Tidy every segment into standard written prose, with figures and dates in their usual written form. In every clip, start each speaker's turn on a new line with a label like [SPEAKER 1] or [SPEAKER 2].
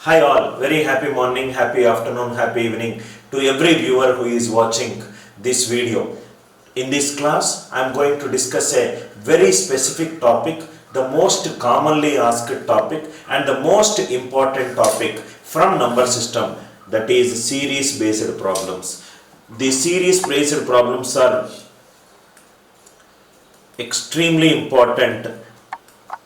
[SPEAKER 1] Hi all, very happy morning, happy afternoon, happy evening to every viewer who is watching this video. In this class, I am going to discuss a very specific topic, the most commonly asked topic and the most important topic from number system, that is series based problems. The series based problems are extremely important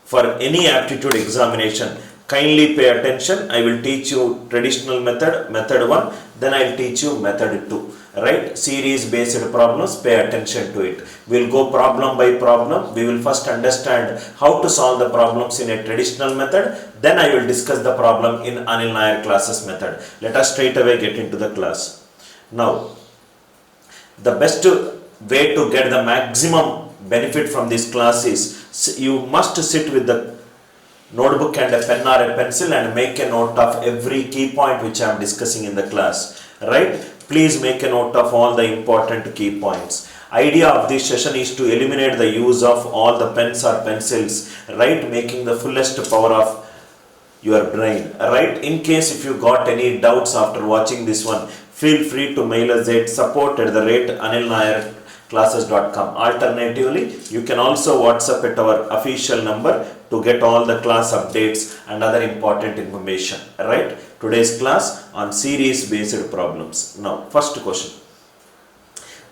[SPEAKER 1] for any aptitude examination. Kindly pay attention. I will teach you traditional method, method 1, then I will teach you method 2. Right? Series based problems, pay attention to it. We will go problem by problem. We will first understand how to solve the problems in a traditional method. Then I will discuss the problem in Anil Nair classes method. Let us straight away get into the class. Now, the best way to get the maximum benefit from this class is you must sit with the notebook and a pen or a pencil and make a note of every key point which I am discussing in the class. Right? Please make a note of all the important key points. Idea of this session is to eliminate the use of all the pens or pencils, right? Making the fullest power of your brain. Right? In case if you got any doubts after watching this one, feel free to mail us at support@anilnairclasses.com. Alternatively, you can also WhatsApp at our official number to get all the class updates and other important information. Right? Today's class on series based problems. Now, first question.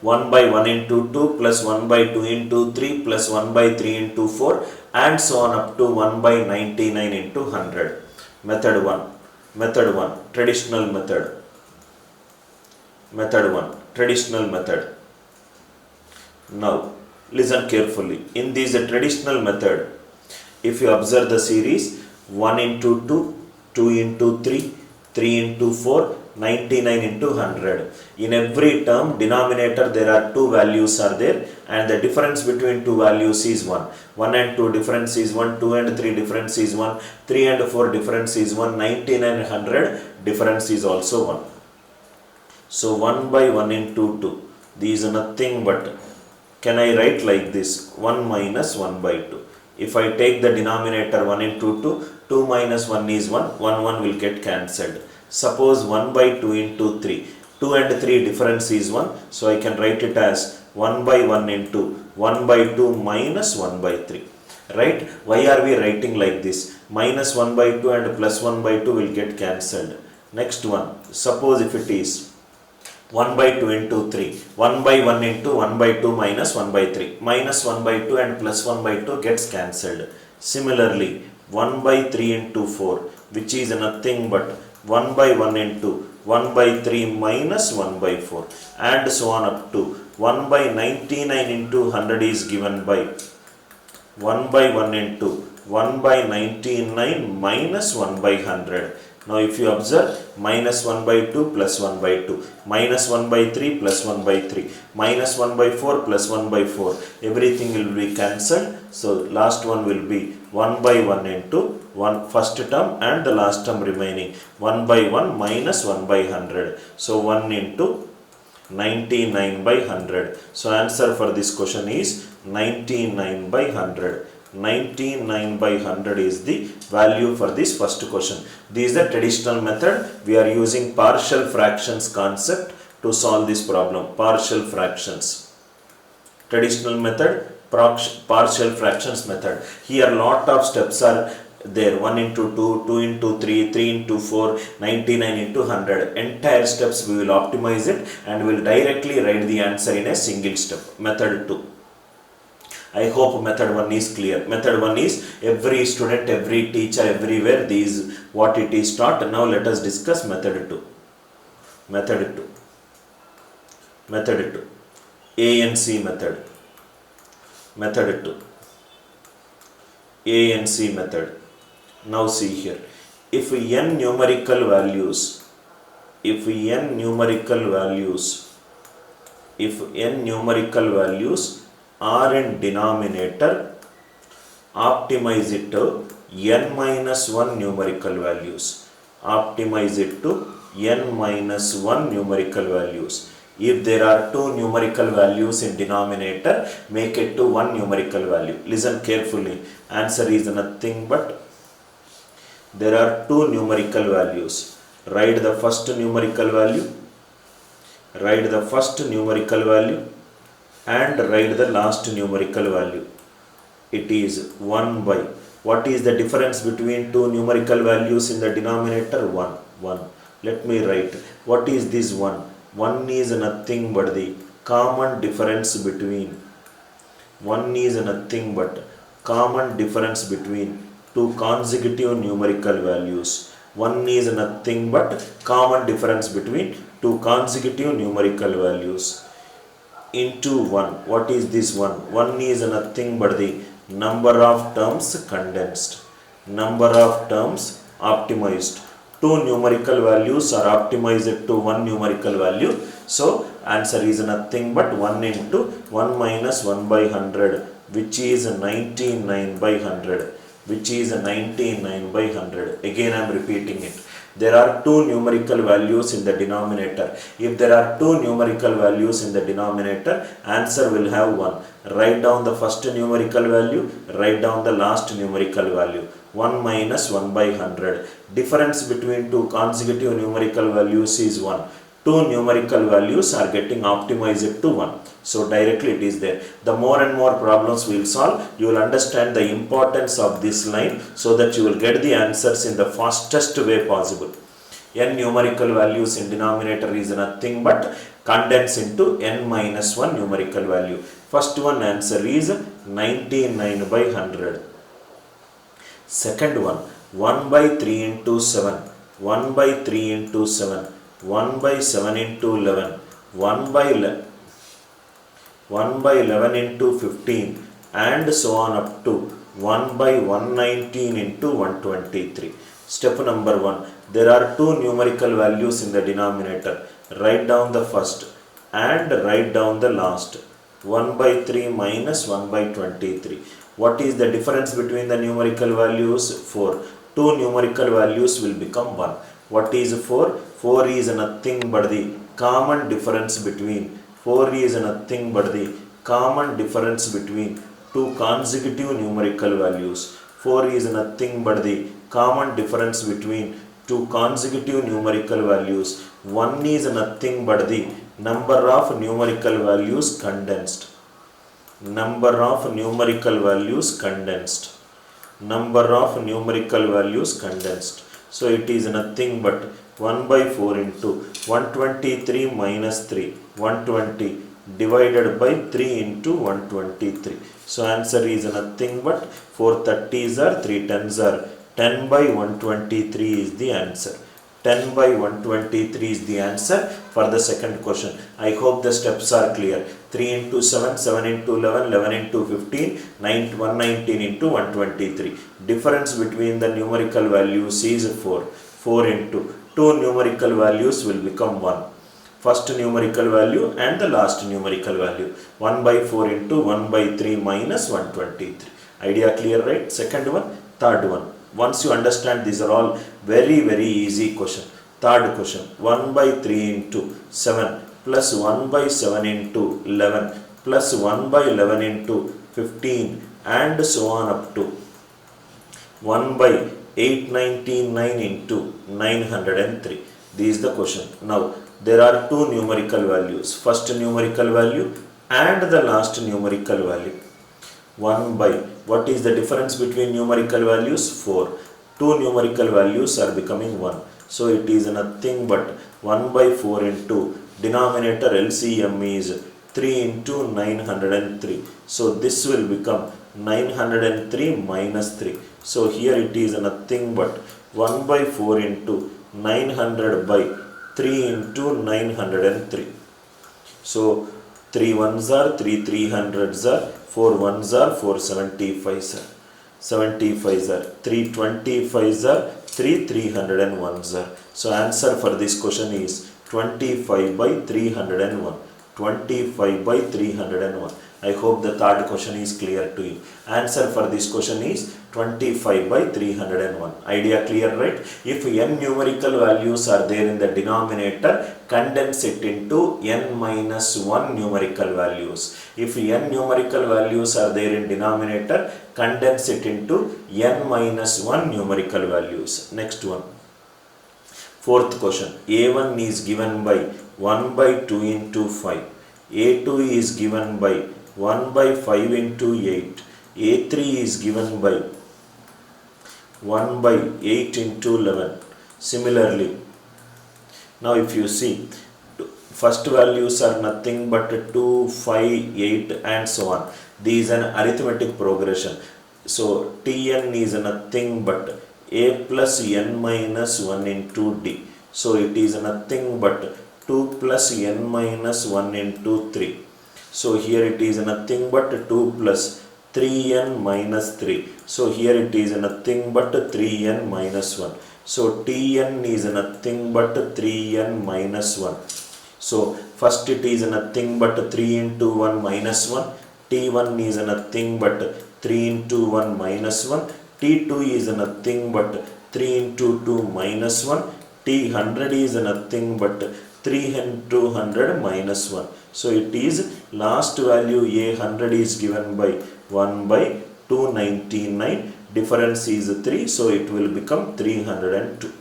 [SPEAKER 1] 1 by 1 into 2 plus 1 by 2 into 3 plus 1 by 3 into 4 and so on up to 1 by 99 into 100. Method 1. Method 1. Traditional method. Method 1. Traditional method. Now, listen carefully. In this traditional method, if you observe the series 1 into 2, 2 into 3, 3 into 4, 99 into 100. In every term, denominator there are two values are there and the difference between two values is 1. 1 and 2 difference is 1, 2 and 3 difference is 1, 3 and 4 difference is 1, 99 and 100 difference is also 1. So 1 by 1 into 2. These are nothing but, can I write like this, 1 minus 1 by 2. If I take the denominator 1 into 2, 2 minus 1 is 1, 1 will get cancelled. Suppose 1 by 2 into 3, 2 and 3 difference is 1, so I can write it as 1 by 1 into 1 by 2 minus 1 by 3. Right? Why are we writing like this? Minus 1 by 2 and plus 1 by 2 will get cancelled. Next one, suppose if it is 1 by 2 into 3, 1 by 1 into 1 by 2 minus 1 by 3, minus 1 by 2 and plus 1 by 2 gets cancelled. Similarly, 1 by 3 into 4, which is nothing but 1 by 1 into 1 by 3 minus 1 by 4 and so on up to 1 by 99 into 100 is given by 1 by 1 into 1 by 99 minus 1 by 100. Now if you observe, minus 1 by 2 plus 1 by 2, minus 1 by 3 plus 1 by 3, minus 1 by 4 plus 1 by 4, everything will be cancelled. So last one will be 1 by 1 into 1 first term and the last term remaining 1 by 1 minus 1 by 100. So 1 into 99 by 100. So answer for this question is 99 by 100. 99 by 100 is the value for this first question. This is the traditional method. We are using partial fractions concept to solve this problem. Partial fractions. Traditional method, partial fractions method. Here lot of steps are there. 1 into 2, 2 into 3, 3 into 4, 99 into 100. Entire steps we will optimize it and will directly write the answer in a single step. Method 2. I hope method 1 is clear. Method 1 is every student, every teacher, everywhere, these what it is taught. Now let us discuss method 2. Method 2. Method 2. ANC method. Method 2. ANC method. Now see here. If n numerical values are in denominator, optimize it to n minus 1 numerical values. Optimize it to n minus 1 numerical values. If there are two numerical values in denominator, make it to one numerical value. Listen carefully. Answer is nothing but there are two numerical values. Write the first numerical value, write the first numerical value, and write the last numerical value. It is 1 by, what is the difference between two numerical values in the denominator? 1. Let me write, what is this 1? 1 is nothing but the common difference between, 1 is nothing but common difference between two consecutive numerical values. 1 is nothing but common difference between two consecutive numerical values into 1. What is this 1? 1 is nothing but the number of terms condensed, number of terms optimized. Two numerical values are optimized to one numerical value. So answer is nothing but 1 into 1 minus 1 by 100, which is 99 by 100, which is 99 by 100. Again I am repeating it. There are two numerical values in the denominator. If there are two numerical values in the denominator, answer will have 1. Write down the first numerical value, write down the last numerical value. 1 minus 1 by 100. Difference between two consecutive numerical values is 1. Two numerical values are getting optimized to 1. So directly it is there. The more and more problems we will solve, you will understand the importance of this line, so that you will get the answers in the fastest way possible. N numerical values in denominator is nothing but condense into n minus 1 numerical value. First one answer is 99 by 100. Second one, 1 by 3 into 7, 1 by 3 into 7, 1 by 7 into 11, 1 by 11, 1 by 11 into 15, and so on up to 1 by 119 into 123. Step number 1. There are two numerical values in the denominator. Write down the first and write down the last. 1 by 3 minus 1 by 23. What is the difference between the numerical values? 4. Two numerical values will become 1. What is 4? 4 is nothing but the common difference between, 4 is nothing but the common difference between two consecutive numerical values. 4 is nothing but the common difference between two consecutive numerical values. 1 is nothing but the number of numerical values condensed. Number of numerical values condensed. Number of numerical values condensed. So it is nothing but 1 by 4 into 123 minus 3, 120 divided by 3 into 123. So answer is nothing but 430s are 310s are 10 by 123 is the answer. 10 by 123 is the answer for the second question. I hope the steps are clear. 3 into 7, 7 into 11, 11 into 15, 119 into 123. Difference between the numerical values is 4. 4 into two numerical values will become 1. First numerical value and the last numerical value. 1 by 4 into 1 by 3 minus 123. Idea clear, right? Second one, third one. Once you understand, these are all very easy question. Third question, 1 by 3 into 7 plus 1 by 7 into 11 plus 1 by 11 into 15 and so on up to 1 by 899 into 903. This is the question. Now there are two numerical values, first numerical value and the last numerical value. 1 by, what is the difference between numerical values? 4. Two numerical values are becoming 1. So it is nothing but 1 by 4 into denominator LCM is 3 into 903. So this will become 903 minus 3. So here it is nothing but 1 by 4 into 900 by 3 into 903. So 3 ones are 3 300s are 4 ones are 4 75s are 75s are 3 25s are 3 301s are. So answer for this question is 25 by 301. 25 by 301. I hope the third question is clear to you. Answer for this question is 25 by 301. Idea clear, right? If n numerical values are there in the denominator, condense it into n minus 1 numerical values. If n numerical values are there in denominator, condense it into n minus 1 numerical values. Next one. Fourth question. A1 is given by 1 by 2 into 5. A2 is given by 1 by 5 into 8. A3 is given by 1 by 8 into 11. Similarly, now if you see, first values are nothing but 2, 5, 8 and so on. This is an arithmetic progression. So Tn is nothing but a plus n minus 1 into d. So it is nothing but 2 plus n minus 1 into 3. So here it is nothing but 2 plus 3n minus 3. So here it is nothing but 3n minus 1. So Tn is nothing but 3n minus 1. So first it is nothing but 3 into 1 minus 1. T1 is nothing but 3 into 1 minus 1. T2 is nothing but 3 into 2 minus 1. T100 is nothing but 3 into 100 minus 1. So it is last value A100 is given by 1 by 299. Difference is 3. So it will become 302.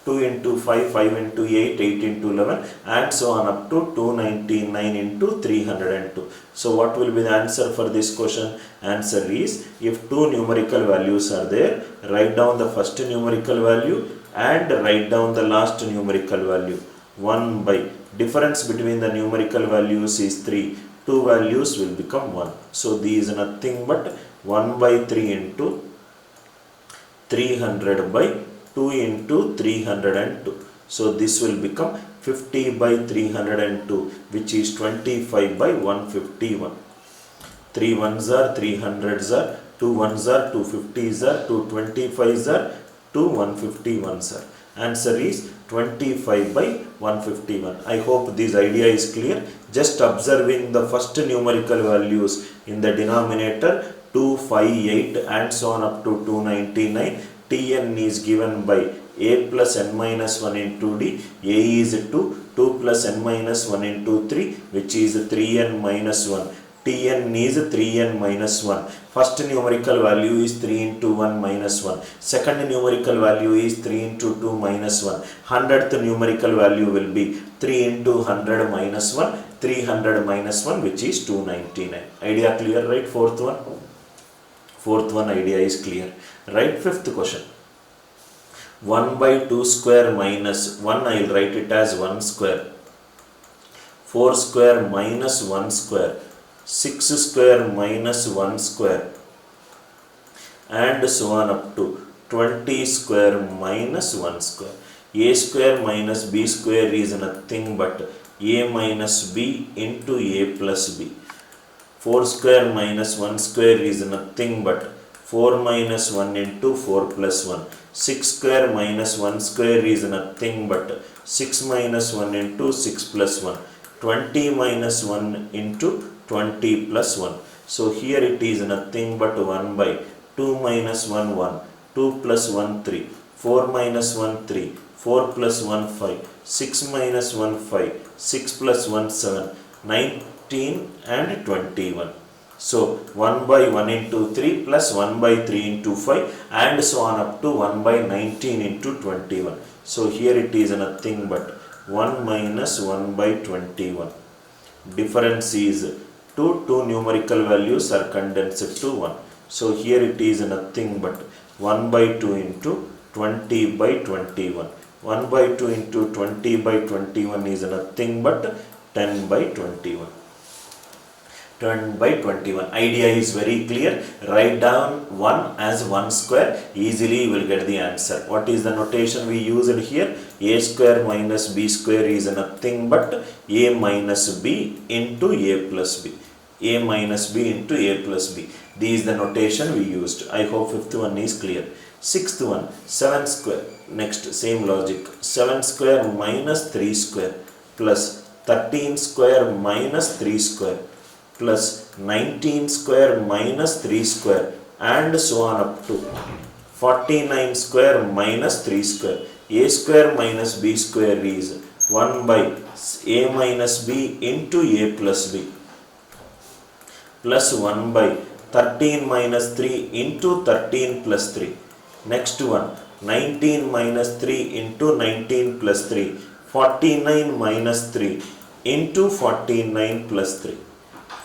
[SPEAKER 1] 2 into 5, 5 into 8, 8 into 11 and so on up to 299 into 302. So what will be the answer for this question? Answer is, if two numerical values are there, write down the first numerical value and write down the last numerical value. 1 by difference between the numerical values is 3. Two values will become 1. So these is nothing but 1 by 3 into 300 by 2 into 302. So this will become 50 by 302, which is 25 by 151. 3 ones are 300s are, 2 ones are 250s are, 2 25s are, 2 151s are. Answer is 25 by 151. I hope this idea is clear. Just observing the first numerical values in the denominator 2, 5, 8 and so on up to 299. Tn is given by a plus n minus 1 into d. A is 2, 2 plus n minus 1 into 3, which is 3n minus 1. Tn is 3n minus 1. First numerical value is 3 into 1 minus 1. Second numerical value is 3 into 2 minus 1. 100th numerical value will be 3 into 100 minus 1. 300 minus 1, which is 299. Idea clear, right? Fourth one. Fourth one idea is clear. Right? Fifth question. 1 by 2 square minus 1, I will write it as 1 square. 4 square minus 1 square. 6 square minus 1 square. And so on up to 20 square minus 1 square. A square minus b square is nothing but a minus b into a plus b. 4 square minus 1 square is nothing but 4 minus 1 into 4 plus 1. 6 square minus 1 square is nothing but 6 minus 1 into 6 plus 1. 20 minus 1 into 20 plus 1. So here it is nothing but 1 by 2 minus 1 1. 2 plus 1 3. 4 minus 1 3. 4 plus 1 5. 6 minus 1 5. 6 plus 1 7. 19 and 21. So 1 by 1 into 3 plus 1 by 3 into 5 and so on up to 1 by 19 into 21. So here it is nothing but 1 minus 1 by 21. Difference is 2 numerical values are condensed to 1. So here it is nothing but 1 by 2 into 20 by 21. 1 by 2 into 20 by 21 is nothing but 10 by 21. 10 by 21. Idea is very clear. Write down 1 as 1 square. Easily you will get the answer. What is the notation we used here? A square minus b square is nothing but a minus b into a plus b. A minus b into a plus b. This is the notation we used. I hope fifth one is clear. Sixth one, 7 square. Next, same logic. 7 square minus 3 square plus 13 square minus 3 square plus 19 square minus 3 square and so on up to 49 square minus 3 square. A square minus b square is 1 by a minus b into a plus b plus 1 by 13 minus 3 into 13 plus 3. Next one, 19 minus 3 into 19 plus 3. 49 minus 3 into 49 plus 3.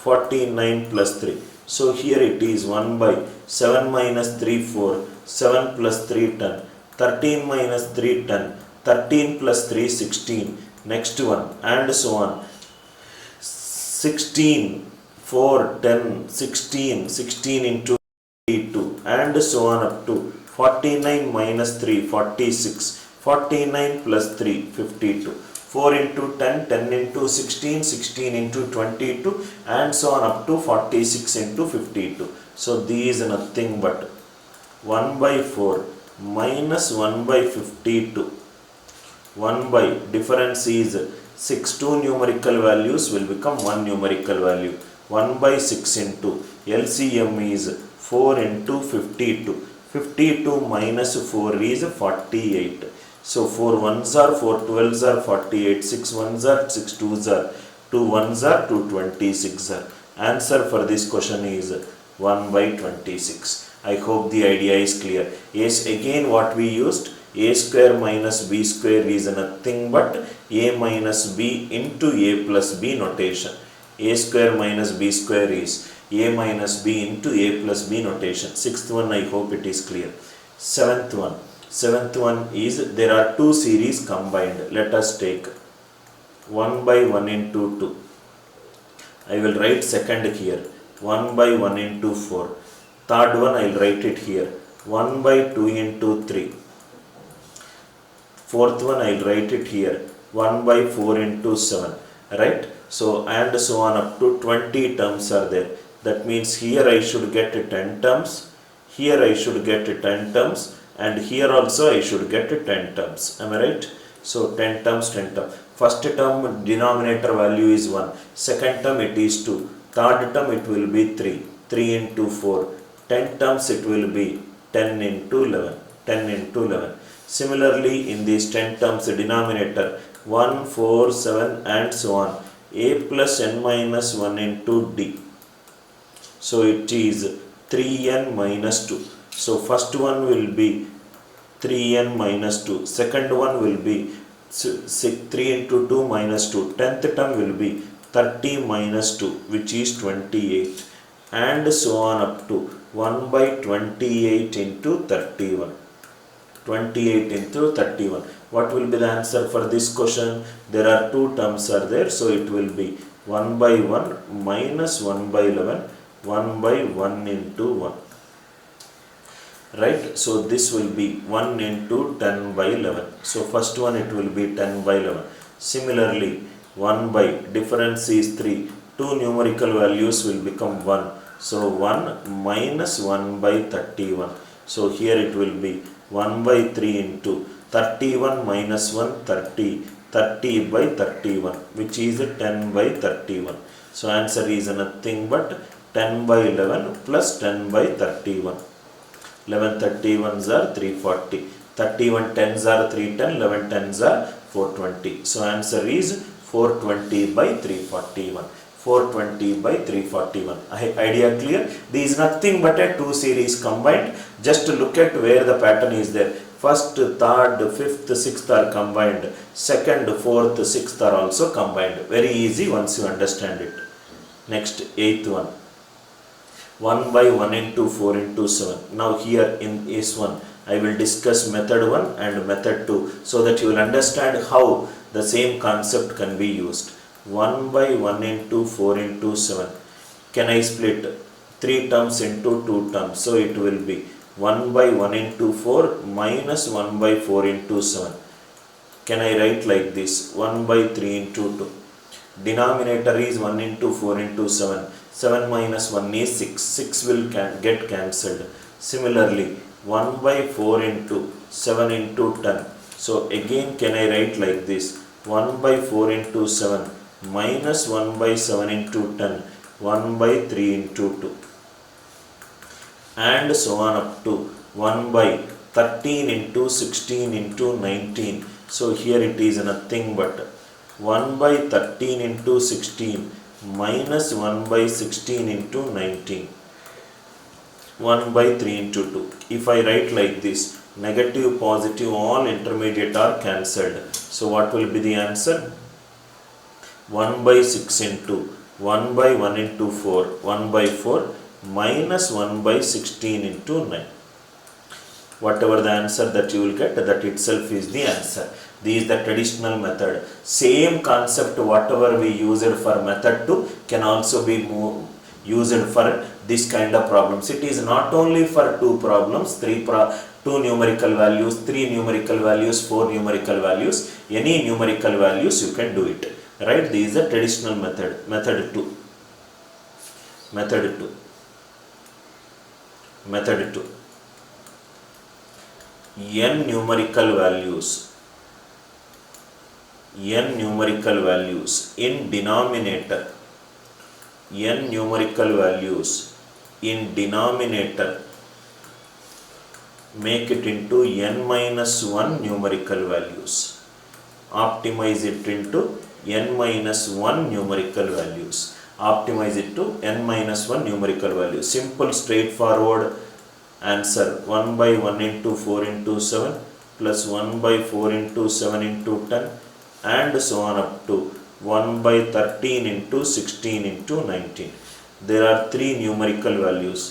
[SPEAKER 1] 49 plus 3. So here it is 1 by 7 minus 3 4. 7 plus 3 10. 13 minus 3 10. 13 plus 3 16. Next one and so on. 16 4 10 16 16 into 2 and so on up to 49 minus 3 46. 49 plus 3 52. 4 into 10 10 into 16 16 into 22 and so on up to 46 into 52. So these are nothing but 1 by 4 minus 1 by 52. 1 by difference is 6. Two numerical values will become one numerical value. 1 by 6 into LCM is 4 into 52. 52 minus 4 is 48. So 4 ones are 4 12s are 48. 6 ones are 6 2s are 2 ones are 2 26 are. Answer for this question is 1 by 26. I hope the idea is clear. Yes, again what we used, a square minus b square is nothing but a minus b into a plus b notation. A square minus b square is a minus b into a plus b notation. Sixth one, I hope it is clear. Seventh one is there are two series combined. Let us take 1 by 1 into 2. I will write second here. 1 by 1 into 4. Third one I will write it here. 1 by 2 into 3. Fourth one I will write it here. 1 by 4 into 7. Right? So and so on up to 20 terms are there. That means here I should get 10 terms. Here I should get 10 terms. And here also I should get 10 terms. Am I right? So 10 terms, 10 terms. First term denominator value is 1. Second term it is 2. Third term it will be 3. 3 into 4. 10 terms it will be 10 into 11. 10 into 11. Similarly in these 10 terms denominator 1, 4, 7 and so on. A plus n minus 1 into d. So it is 3n minus 2. So first one will be 3n minus 2. Second one will be 3 into 2 minus 2. 10th term will be 30 minus 2 which is 28. And so on up to 1 by 28 into 31. 28 into 31. What will be the answer for this question? There are two terms are there. So it will be 1 by 1 minus 1 by 11. 1 by 1 into 1. Right? So this will be 1 into 10 by 11. So first one it will be 10 by 11. Similarly 1 by difference is 3. Two numerical values will become 1. So 1 minus 1 by 31. So here it will be 1 by 3 into 31 minus 1 30. 30 by 31 which is 10 by 31. So answer is nothing but 10 by 11 plus 10 by 31. 11 31s are 340. 31 10s are 310. 11 10s are 420. So answer is 420 by 341. 420 by 341. Idea clear? This is nothing but a two series combined. Just look at where the pattern is there. First, third, fifth, sixth are combined. Second, fourth, sixth are also combined. Very easy once you understand it. Next, eighth one. 1 by 1 into 4 into 7. Now here in this one, I will discuss method 1 and method 2 so that you will understand how the same concept can be used. 1 by 1 into 4 into 7. Can I split 3 terms into 2 terms? So it will be 1 by 1 into 4 minus 1 by 4 into 7. Can I write like this? 1 by 3 into 2. Denominator is 1 into 4 into 7. 7 minus 1 is 6. 6 will get cancelled. Similarly, 1 by 4 into 7 into 10. So again can I write like this? 1 by 4 into 7 minus 1 by 7 into 10. 1 by 3 into 2. and so on up to 1 by 13 into 16 into 19. So here it is nothing but 1 by 13 into 16 minus 1 by 16 into 19. 1 by 3 into 2. If I write like this, negative, positive, all intermediate are cancelled. So what will be the answer? 1 by 6 into 1 by 1 into 4, 1 by 4 minus 1 by 16 into 9. Whatever the answer that you will get, that itself is the answer. This is the traditional method. Same concept whatever we used for method 2 can also be used for this kind of problems. It is not only for 2 problems, 2 numerical values, 3 numerical values, 4 numerical values. Any numerical values you can do it. Right? This is the traditional method. Method 2. Method 2. Method 2. N numerical values. N numerical values in denominator. N numerical values in denominator. Make it into n minus 1 numerical values. Optimize it into n minus 1 numerical values. Optimize it to n minus 1 numerical values. Simple, straightforward answer. 1 by 1 into 4 into 7 plus 1 by 4 into 7 into 10 and so on up to 1 by 13 into 16 into 19. There are 3 numerical values.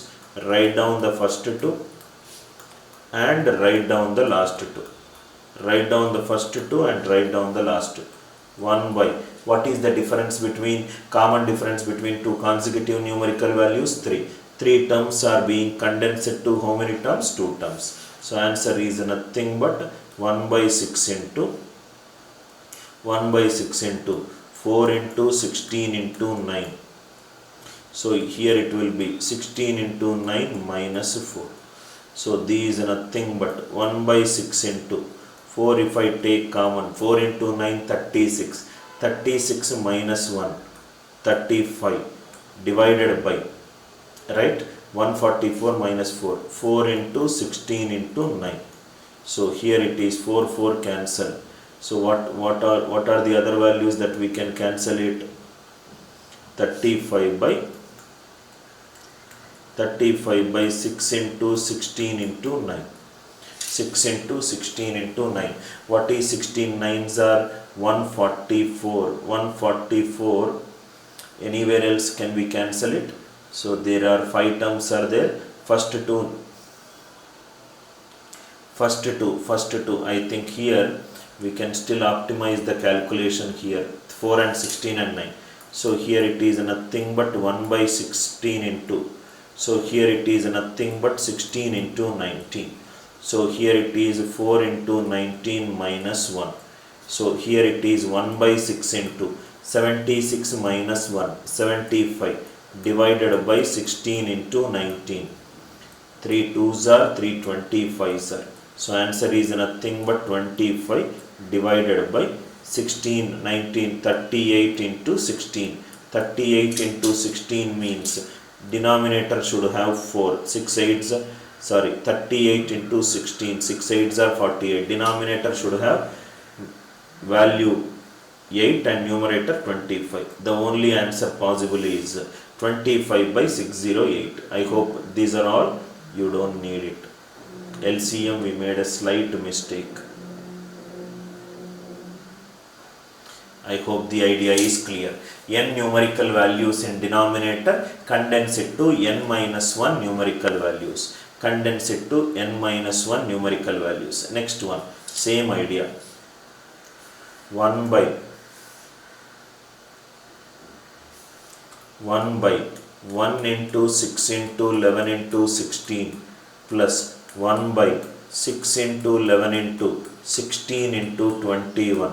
[SPEAKER 1] Write down the first 2 and write down the last 2. Write down the first 2 and write down the last 2. 1 by, what is the difference between, common difference between 2 consecutive numerical values? 3. 3 terms are being condensed to how many terms? 2 terms. So answer is nothing but 1 by 6 into 1 by 6 into 4 into 16 into 9. So here it will be 16 into 9 minus 4. So these is nothing but 1 by 6 into 4. If I take common, 4 into 9, 36. 36 minus 1, 35 divided by, right, 144 minus 4. 4 into 16 into 9. So here it is 4, 4 cancel. So what are the other values that we can cancel it? 35 by 6 into 16 into 9. 6 into 16 into 9. What is 16 9s are 144. 144. Anywhere else can we cancel it? So there are 5 terms are there. First two. I think here we can still optimize the calculation here. 4 and 16 and 9. So here it is nothing but 1 by 16 into. So here it is nothing but 16 into 19. So here it is 4 into 19 minus 1. So here it is 1 by 6 into 76 minus 1, 75 divided by 16 into 19. 3 2s are 3 25s are. So answer is nothing but 25 divided by 16, 19, 38 into 16. 38 into 16 means denominator should have 4. 6 8s, 38 into 16. 6 8s are 48. Denominator should have value 8 and numerator 25. The only answer possible is 25 by 608. I hope these are all. You don't need it. LCM we made a slight mistake. I hope the idea is clear. N numerical values in denominator, condense it to n minus 1 numerical values. Condense it to n minus 1 numerical values. Next one, same idea. 1 by 1 into 6 into 11 into 16 plus 1 by 6 into 11 into 16 into 21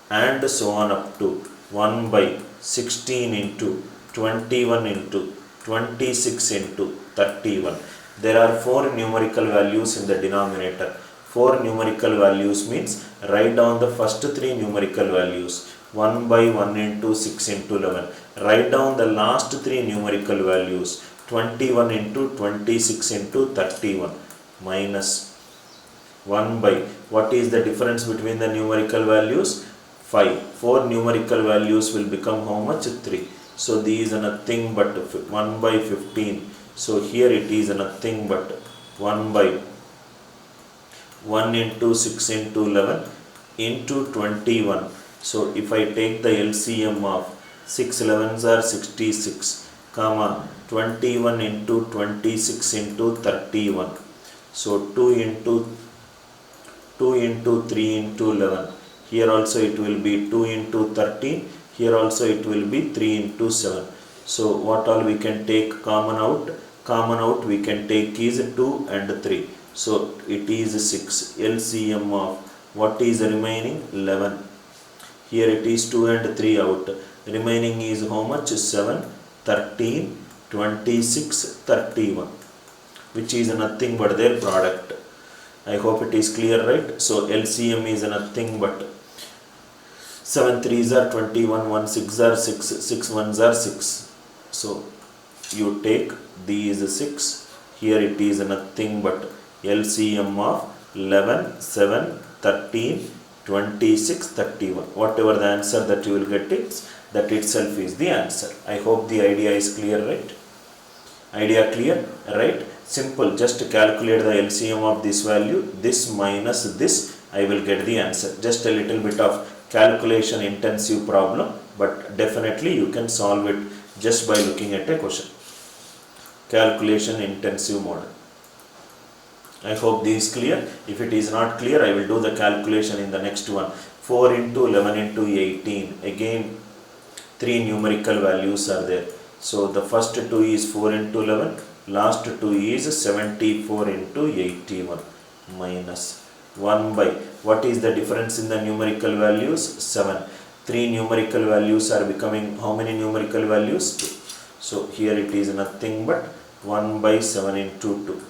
[SPEAKER 1] and so on up to 1 by 16 into 21 into 26 into 31. There are 4 numerical values in the denominator. 4 numerical values means write down the first 3 numerical values. 1 by 1 into 6 into 11. Write down the last 3 numerical values. 21 into 26 into 31 minus 1 by, what is the difference between the numerical values? 5. 4 numerical values will become how much? 3. So these are nothing but 1 by 15. So here it is nothing but 1 by 1 into 6 into 11 into 21. So if I take the LCM of 6 11s are 66, comma 21 into 26 into 31. So 2 into 3 into 11. Here also it will be 2 into 13. Here also it will be 3 into 7. So what all we can take common out? Common out we can take is 2 and 3. So it is 6. LCM of what is remaining? 11. Here it is 2 and 3 out. Remaining is how much? 7, 13, 26, 31. Which is nothing but their product. I hope it is clear, right? So LCM is nothing but 7 3s are 21, 1 6 are 6, 6 1s are 6. So you take these 6. Here it is nothing but LCM of 11, 7, 13, 26, 31. Whatever the answer that you will get, that itself is the answer. I hope the idea is clear, right? Idea clear, right? Simple, just calculate the LCM of this value, this minus this, I will get the answer. Just a little bit of calculation intensive problem, but definitely you can solve it just by looking at a question. Calculation intensive model. I hope this is clear. If it is not clear, I will do the calculation in the next one. 4 into 11 into 18. Again, 3 numerical values are there. So the first 2 is 4 into 11. Last 2 is 74 into 81 minus 1 by, what is the difference in the numerical values? 7. 3 numerical values are becoming how many numerical values? 2. So here it is nothing but 1 by 7 into 2.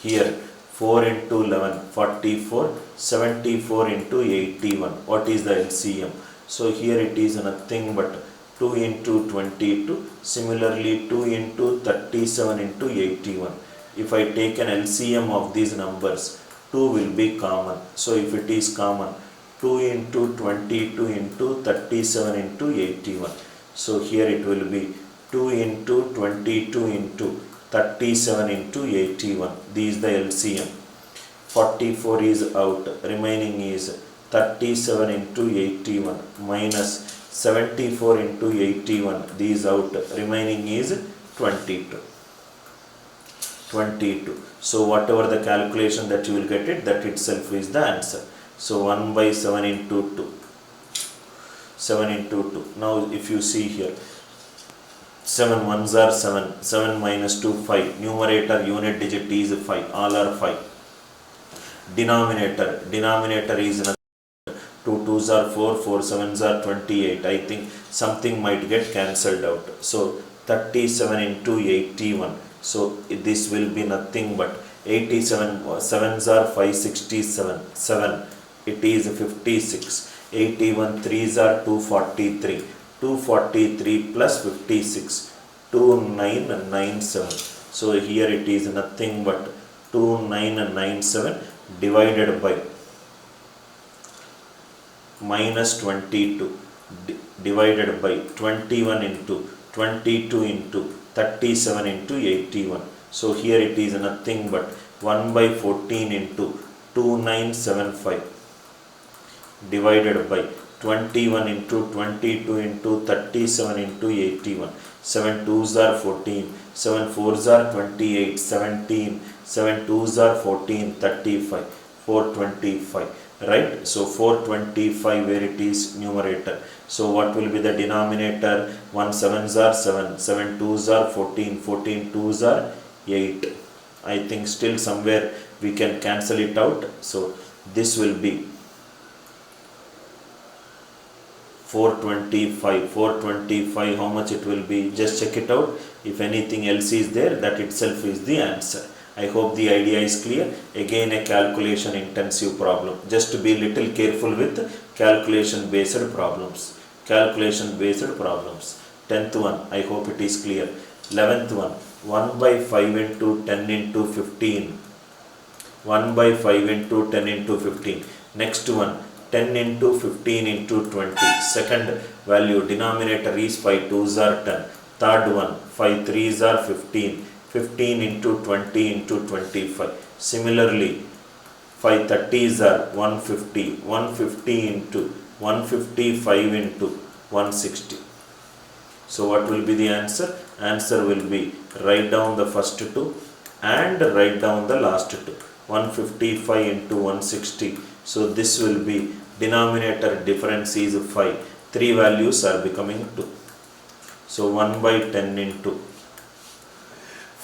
[SPEAKER 1] Here 4 into 11, 44, 74 into 81. What is the LCM? So here it is nothing but 2 into 22, similarly 2 into 37 into 81. If I take an LCM of these numbers, 2 will be common. So if it is common, 2 into 22 into 37 into 81. So here it will be 2 into 22 into 37 into 81. This is the LCM. 44 is out, remaining is 37 into 81 minus 74 into 81, these out, remaining is 22. So whatever the calculation that you will get it, that itself is the answer. So 1 by 7 into 2. 7 into 2. Now if you see here, 7 ones are 7, 7 minus 2, 5. Numerator unit digit is 5, all are 5. Denominator is nothing. 2 2s are 4, 4 7s are 28. I think something might get cancelled out. So 37 into 81. So this will be nothing but 87. 7s are 567. 7. It is 56. 81 3s are 243. 243 plus 56. 2997. So here it is nothing but 2997 divided by minus 22 divided by 21 into 22 into 37 into 81. So here it is nothing but 1 by 14 into 2975 divided by 21 into 22 into 37 into 81. 7 2s are 14, 7 4s are 28, 17, 7 2s are 14, 35, 425. Right? So 425 where it is numerator. So what will be the denominator? 1 7s are 7, 7 2s are 14, 14 2s are 8. I think still somewhere we can cancel it out. So this will be 425. 425, how much it will be? Just check it out. If anything else is there, that itself is the answer. I hope the idea is clear. Again a calculation intensive problem. Just to be little careful with calculation based problems. Calculation based problems. 10th one, I hope it is clear. 11th one, 1 by 5 into 10 into 15. 1 by 5 into 10 into 15. Next one, 10 into 15 into 20. Second value, denominator is 5 2s are 10. Third one, 5 3s are 15. 15 into 20 into 25. Similarly, 5 30s are 150. 150 into 155 into 160. So what will be the answer? Answer will be, write down the first two and write down the last two. 155 into 160. So this will be, denominator difference is 5. 3 values are becoming 2. So 1 by 10 into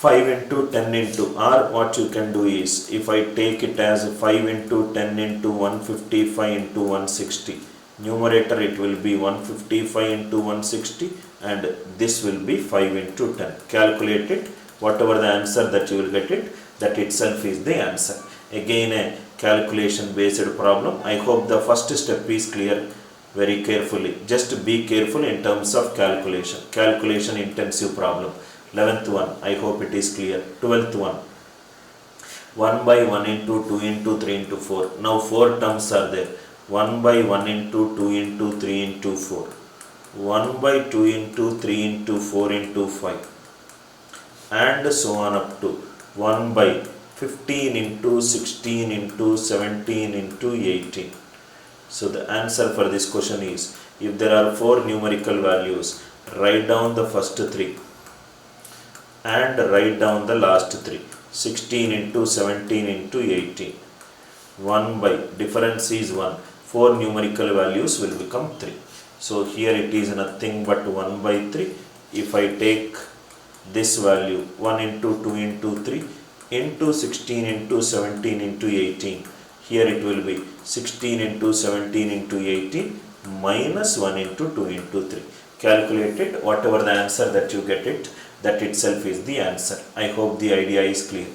[SPEAKER 1] 5 into 10 into, or what you can do is, if I take it as 5 into 10 into 155 into 160, numerator it will be 155 into 160 and this will be 5 into 10. Calculate it, whatever the answer that you will get it, that itself is the answer. Again a calculation based problem. I hope the first step is clear very carefully. Just be careful in terms of calculation intensive problem. 11th one, I hope it is clear. 12th one, 1 by 1 into 2 into 3 into 4. Now 4 terms are there. 1 by 1 into 2 into 3 into 4. 1 by 2 into 3 into 4 into 5. And so on up to 1 by 15 into 16 into 17 into 18. So the answer for this question is, if there are 4 numerical values, write down the first 3 and write down the last 3. 16 into 17 into 18. 1 by, difference is 1. 4 numerical values will become 3. So here it is nothing but 1 by 3. If I take this value, 1 into 2 into 3 into 16 into 17 into 18. Here it will be 16 into 17 into 18 minus 1 into 2 into 3. Calculate it, whatever the answer that you get it, that itself is the answer. I hope the idea is clear.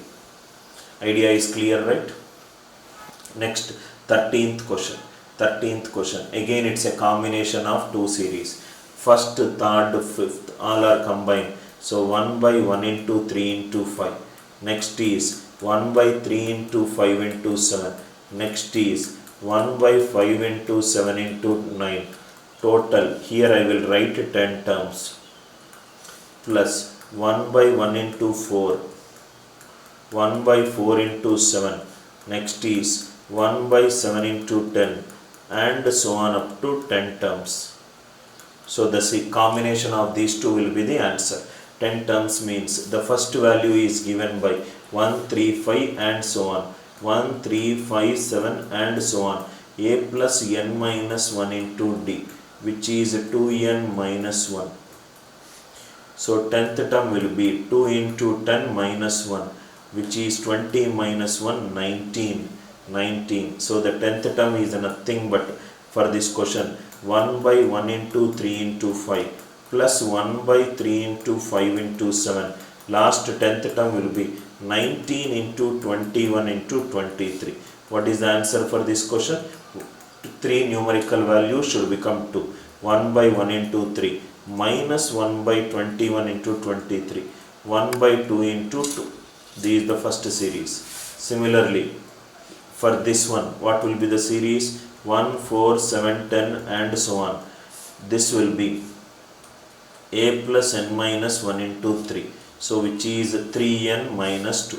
[SPEAKER 1] Idea is clear, right? Next, 13th question. 13th question. Again, it's a combination of 2 series. First, third, fifth, all are combined. So 1 by 1 into 3 into 5. Next is 1 by 3 into 5 into 7. Next is 1 by 5 into 7 into 9. Total, here I will write 10 terms. Plus 1 by 1 into 4. 1 by 4 into 7. Next is 1 by 7 into 10. And so on up to 10 terms. So the combination of these two will be the answer. 10 terms means the first value is given by 1, 3, 5 and so on. 1, 3, 5, 7 and so on. A plus n minus 1 into d, which is 2n minus 1. So 10th term will be 2 into 10 minus 1, which is 20 minus 1, 19. 19. So the 10th term is nothing but, for this question, 1 by 1 into 3 into 5 plus 1 by 3 into 5 into 7. Last 10th term will be 19 into 21 into 23. What is the answer for this question? 3 numerical values should become 2. 1 by 1 into 3 minus 1 by 21 into 23. 1 by 2 into 2. This is the first series. Similarly, for this one, what will be the series? 1, 4, 7, 10 and so on. This will be a plus n minus 1 into 3. So which is 3n minus 2.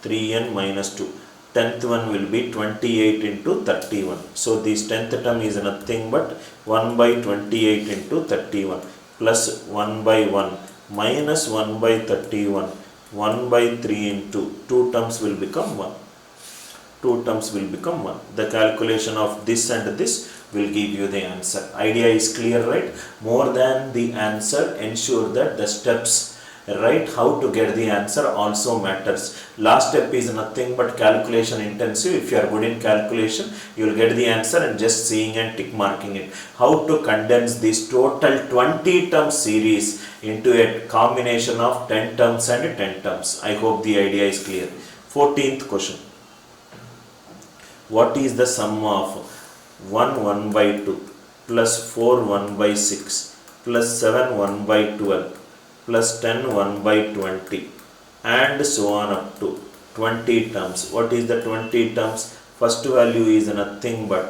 [SPEAKER 1] 3n minus 2. 10th one will be 28 into 31. So this 10th term is nothing but 1 by 28 into 31 plus 1 by 1 minus 1 by 31. 1 by 3 into 2 terms will become 1. 2 terms will become 1. The calculation of this and this will give you the answer. Idea is clear, right? More than the answer, ensure that the steps, right, how to get the answer also matters. Last step is nothing but calculation intensive. If you are good in calculation, you will get the answer and just seeing and tick marking it. How to condense this total 20 term series into a combination of 10 terms and 10 terms. I hope the idea is clear. 14th question. What is the sum of 1 1 by 2 plus 4 1 by 6 plus 7 1 by 12 plus 10 1 by 20 and so on up to 20 terms. What is the 20 terms? First value is nothing but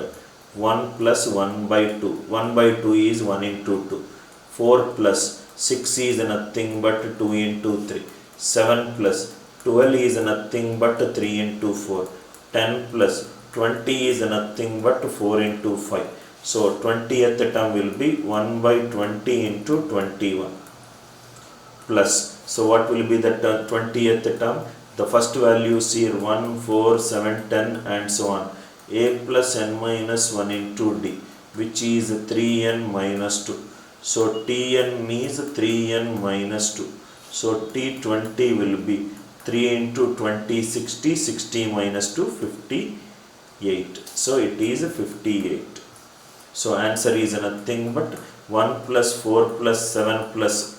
[SPEAKER 1] 1 plus 1 by 2. 1 by 2 is 1 into 2. 4 plus 6 is nothing but 2 into 3. 7 plus 12 is nothing but 3 into 4. 10 plus 20 is nothing but 4 into 5. So 20th term will be 1 by 20 into 21 plus. So what will be the 20th term? The first values here 1, 4, 7, 10 and so on. A plus n minus 1 into d, which is 3n minus 2. So Tn is 3n minus 2. So T20 will be 3 into 20, 60, 60 minus 2, 58. So it is 58. So answer is nothing but 1 plus 4 plus 7 plus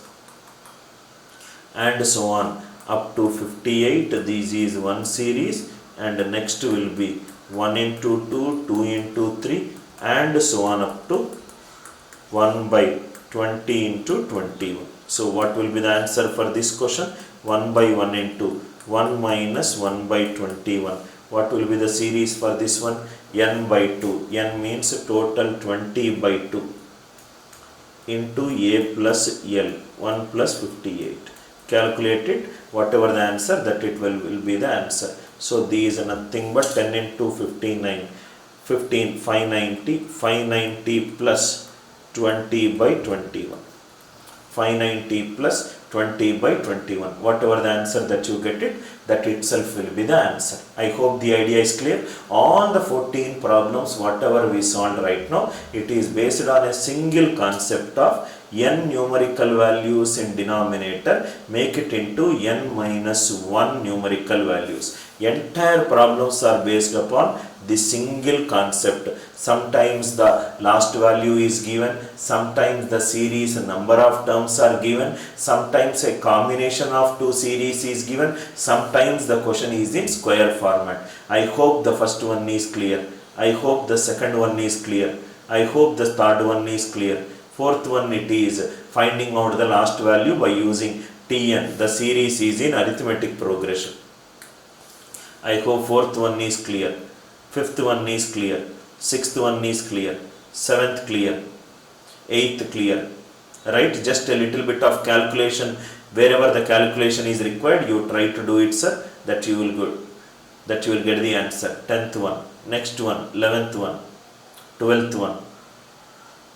[SPEAKER 1] and so on up to 58. This is one series, and next will be 1 into 2, 2 into 3 and so on up to 1 by 20 into 21. So what will be the answer for this question? 1 by 1 into 1 minus 1 by 21. What will be the series for this one? N by 2. N means total 20 by 2 into A plus L, 1 plus 58. Calculate it, whatever the answer, that it will be the answer. So these are nothing but 10 into 59, 590, 590 plus 20 by 21. 590 plus 20 by 21. Whatever the answer that you get it, that itself will be the answer. I hope the idea is clear. All the 14 problems, whatever we solved right now, it is based on a single concept of n numerical values in denominator, make it into n minus 1 numerical values. Entire problems are based upon this single concept. Sometimes the last value is given, sometimes the series number of terms are given, sometimes a combination of two series is given, sometimes the question is in square format. I hope the first one is clear. I hope the second one is clear. I hope the third one is clear. Fourth one, it is finding out the last value by using Tn. The series is in arithmetic progression. I hope fourth one is clear. Fifth one is clear. Sixth one is clear. Seventh clear. Eighth clear. Right? Just a little bit of calculation. Wherever the calculation is required, you try to do it, sir. That you will get the answer. 10th one. Next one. 11th one. 12th one.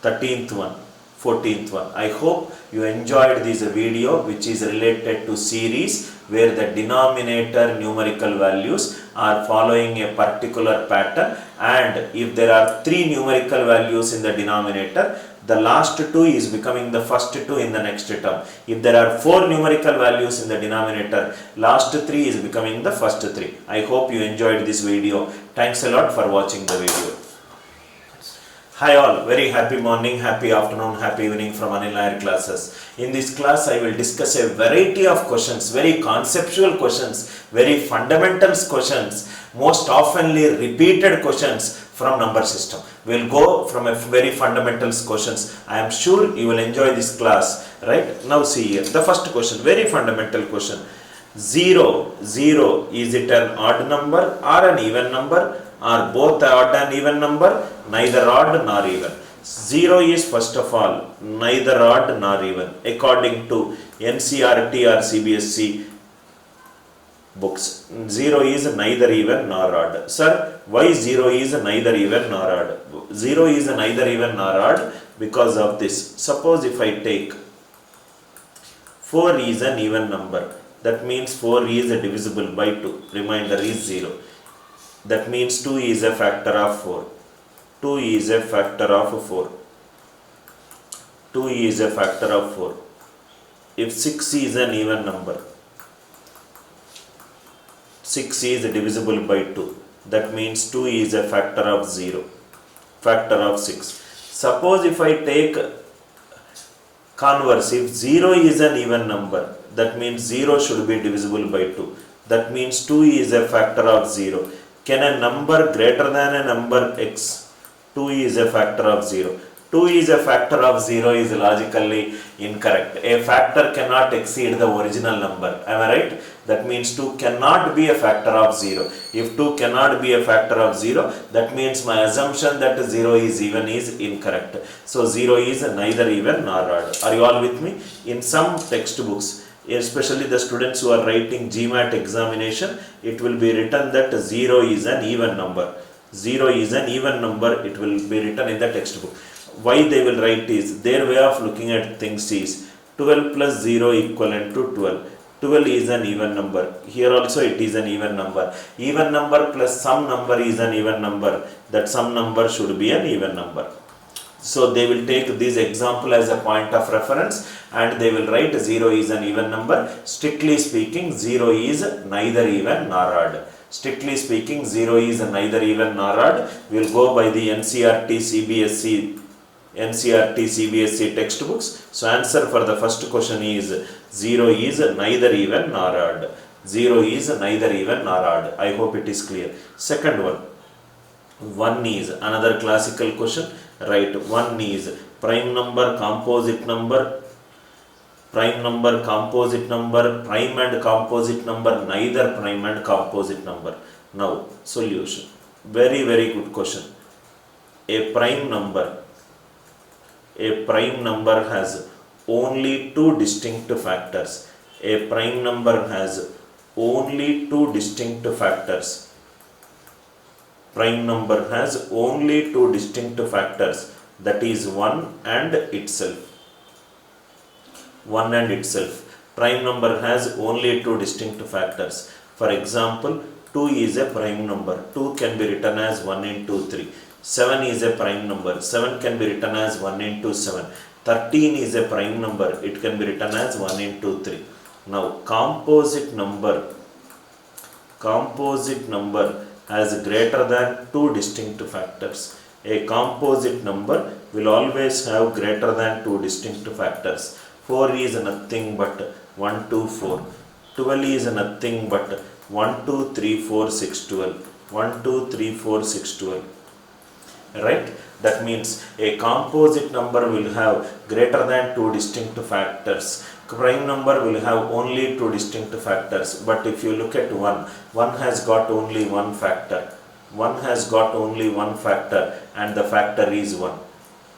[SPEAKER 1] 13th one. 14th one. I hope you enjoyed this video, which is related to series where the denominator numerical values are following a particular pattern, and if there are 3 numerical values in the denominator, the last 2 is becoming the first 2 in the next term. If there are 4 numerical values in the denominator, last 3 is becoming the first 3. I hope you enjoyed this video. Thanks a lot for watching the video. Hi all, very happy morning, happy afternoon, happy evening from Anil Nair classes. In this class, I will discuss a variety of questions, very conceptual questions, very fundamental questions, most oftenly repeated questions from number system. We will go from a very fundamental questions. I am sure you will enjoy this class. Right? Now see here, the first question, very fundamental question. 0, is it an odd number or an even number? Are both odd and even number? Neither odd nor even. 0 is first of all neither odd nor even according to NCERT or CBSE books. 0 is neither even nor odd. Sir, why 0 is neither even nor odd? 0 is neither even nor odd because of this. Suppose if I take 4 is an even number. That means 4 is divisible by 2. Remainder is 0. That means 2 is a factor of 4. 2 is a factor of 4. 2 is a factor of 4. If 6 is an even number, 6 is divisible by 2. That means 2 is a factor of 0. Factor of 6. Suppose if I take converse, if 0 is an even number, that means 0 should be divisible by 2. That means 2 is a factor of 0. Can a number greater than a number x? 2 is a factor of 0. 2 is a factor of 0 is logically incorrect. A factor cannot exceed the original number. Am I right? That means 2 cannot be a factor of 0. If 2 cannot be a factor of 0, that means my assumption that 0 is even is incorrect. So 0 is neither even nor odd. Are you all with me? In some textbooks, especially the students who are writing GMAT examination, it will be written that 0 is an even number. 0 is an even number, it will be written in the textbook. Why they will write is, their way of looking at things is 12 plus 0 equivalent to 12. 12 is an even number. Here also it is an even number. Even number plus some number is an even number. That some number should be an even number. So they will take this example as a point of reference and they will write 0 is an even number. Strictly speaking, 0 is neither even nor odd. Strictly speaking, 0 is neither even nor odd. We will go by the NCERT CBSE textbooks. So answer for the first question is 0 is neither even nor odd. 0 is neither even nor odd. I hope it is clear. Second one. 1 is another classical question. Right, 1 is prime number, composite number, prime number, composite number, prime and composite number, neither prime and composite number. Now, solution. Very, very good question. A prime number has only two distinct factors. A prime number has only two distinct factors. Prime number has only two distinct factors, that is 1 and itself. 1 and itself. Prime number has only two distinct factors. For example, 2 is a prime number. 2 can be written as 1 into 3. 7 is a prime number. 7 can be written as 1 into 7. 13 is a prime number. It can be written as 1 into 3. Now, composite number has greater than two distinct factors. A composite number will always have greater than two distinct factors. 4 is nothing but 1, 2, 4. 12 is nothing but 1, 2, 3, 4, 6, 12. 1, 2, 3, 4, 6, 12. Right? That means a composite number will have greater than two distinct factors. Prime number will have only two distinct factors. But if you look at 1 has got only one factor. 1 has got only one factor and the factor is 1.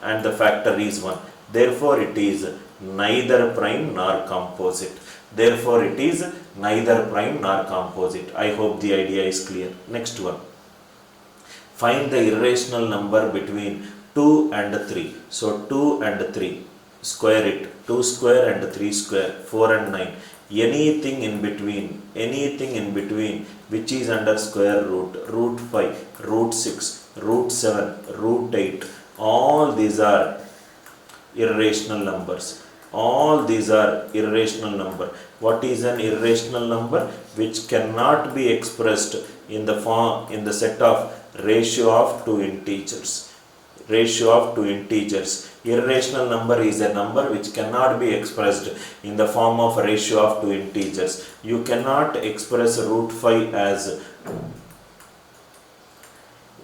[SPEAKER 1] And the factor is 1. Therefore, it is neither prime nor composite. Therefore, it is neither prime nor composite. I hope the idea is clear. Next one. Find the irrational number between 2 and 3. So 2 and 3. Square it. 2 square and 3 square. 4 and 9. Anything in between which is under square root. Root 5, root 6, root 7, root 8. All these are irrational numbers. All these are irrational number. What is an irrational number? Which cannot be expressed in the set of ratio of two integers. Ratio of two integers. Irrational number is a number which cannot be expressed in the form of ratio of two integers. You cannot express root 5 as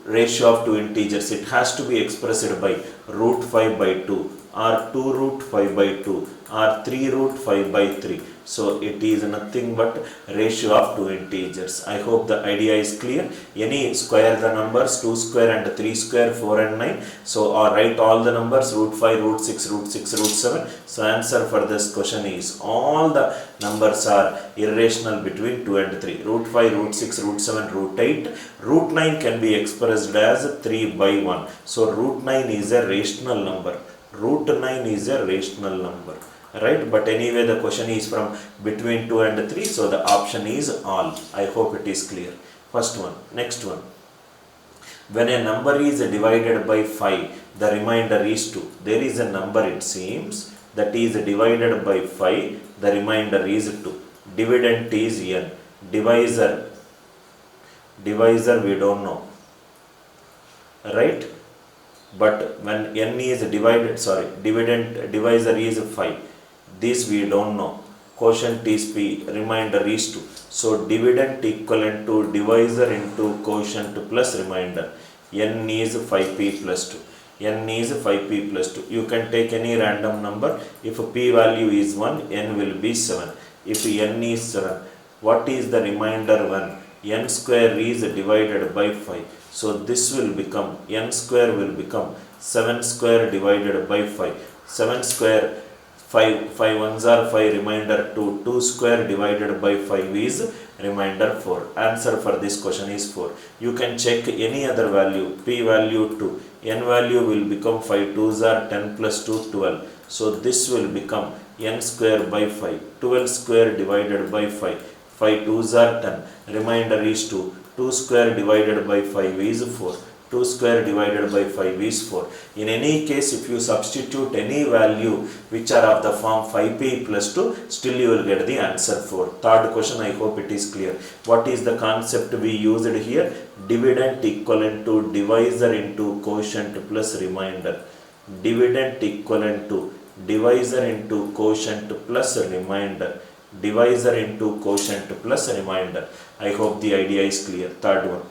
[SPEAKER 1] ratio of two integers. It has to be expressed by root 5 by 2 or 2 root 5 by 2 or 3 root 5 by 3. So it is nothing but ratio of two integers. I hope the idea is clear. Any square the numbers 2 square and 3 square, 4 and 9. So or write all the numbers root 5, root 6, root 6, root 7. So answer for this question is all the numbers are irrational between 2 and 3. Root 5, root 6, root 7, root 8. Root 9 can be expressed as 3 by 1. So root 9 is a rational number. Root 9 is a rational number. Right, but anyway the question is from between 2 and 3, so the option is all. I hope it is clear. First one. Next one. When a number is divided by 5, the remainder is 2. There is a number, it seems, that is divided by 5, the remainder is 2. Dividend is n. Divisor we don't know. Right? But when n is divided, divisor is 5. This we don't know. Quotient is p, remainder is 2. So dividend equivalent to divisor into quotient plus remainder. N is 5p plus 2. n is 5p plus 2. You can take any random number. If p value is 1, n will be 7. If n is 7, what is the remainder 1? N square is divided by 5. So this will become, n square will become 7 square divided by 5. 7 square, 5 ones are 5, remainder 2. 2 square divided by 5 is remainder 4. Answer for this question is 4. You can check any other value. P value 2. N value will become 5. 2s are 10 plus 2, 12. So this will become n square by 5. 12 square divided by 5. 5 2s are 10. Remainder is 2. 2 square divided by 5 is 4. 2 square divided by 5 is 4. In any case, if you substitute any value which are of the form 5p plus 2, still you will get the answer 4. Third question, I hope it is clear. What is the concept we used here? Dividend equivalent to divisor into quotient plus remainder. Dividend equivalent to divisor into quotient plus remainder. Divisor into quotient plus remainder. I hope the idea is clear. Third one.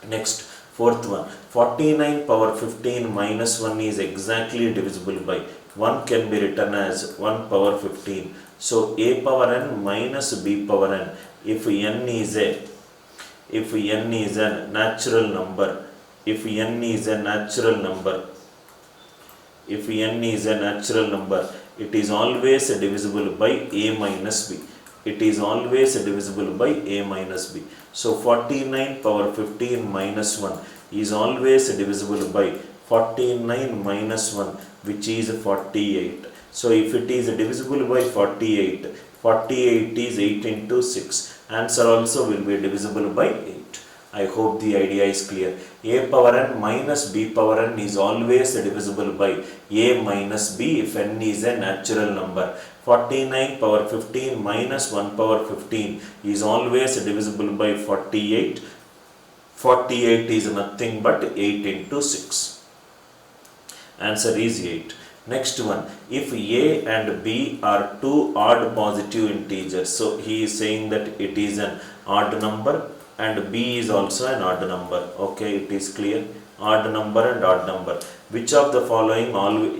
[SPEAKER 1] Next, fourth one. 49 power 15 minus 1 is exactly divisible by 1 can be written as 1 power 15. So a power n minus b power n. If n is a natural number, if n is a natural number, if n is a natural number, it is always divisible by a minus b. It is always divisible by a minus b. So 49 power 15 minus 1 is always divisible by 49 minus 1, which is 48. So if it is divisible by 48, 48 is 8 into 6. Answer also will be divisible by 8. I hope the idea is clear. A power n minus b power n is always divisible by a minus b if n is a natural number. 49 power 15 minus 1 power 15 is always divisible by 48. 48 is nothing but 8 into 6. Answer is 8. Next one, if a and b are two odd positive integers, so he is saying that it is an odd number and b is also an odd number. Okay, it is clear. Odd number and odd number. Which of the following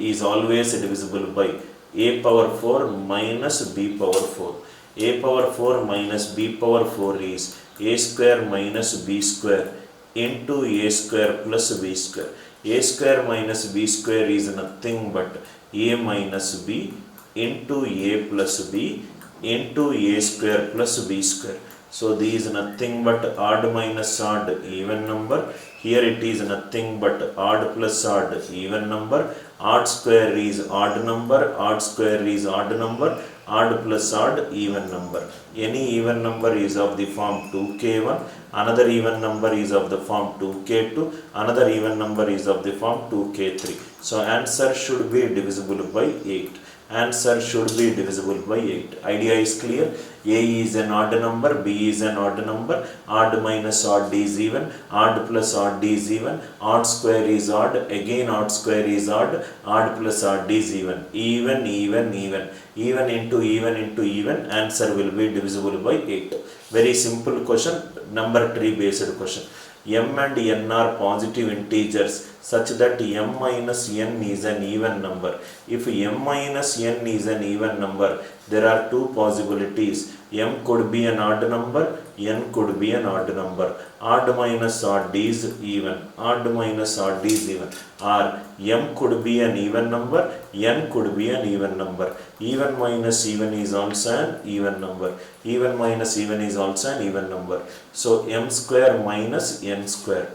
[SPEAKER 1] is always divisible by a power 4 minus b power 4? A power 4 minus b power 4 is a square minus b square into a square plus b square. A square minus b square is nothing but a minus b into a plus b into a square plus b square. So this is nothing but odd minus odd even number. Here it is nothing but odd plus odd even number. Odd square is odd number. Odd square is odd number. Odd plus odd even number. Any even number is of the form 2k1. Another even number is of the form 2k2. Another even number is of the form 2k3. So answer should be divisible by 8. Answer should be divisible by 8. Idea is clear. A is an odd number, b is an odd number, odd minus odd is even, odd plus odd is even, odd square is odd, again odd square is odd, odd plus odd is even, even, even into even, answer will be divisible by 8. Very simple question, number tree based question. M and n are positive integers such that m minus n is an even number. If m minus n is an even number, there are two possibilities. M could be an odd number, n could be an odd number. Odd minus odd is even. Odd minus odd is even. Or m could be an even number, n could be an even number. Even minus even is also an even number. Even minus even is also an even number. So m square minus n square.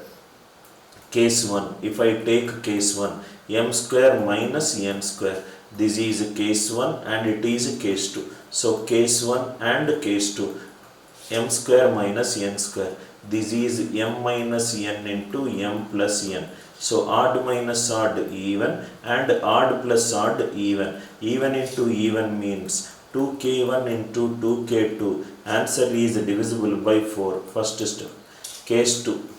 [SPEAKER 1] Case 1. If I take case 1, m square minus n square. This is case 1 and it is case 2. So case 1 and case 2, m square minus n square. This is m minus n into m plus n. So odd minus odd even and odd plus odd even. Even into even means 2k1 into 2k2. Answer is divisible by 4. First step. Case 2.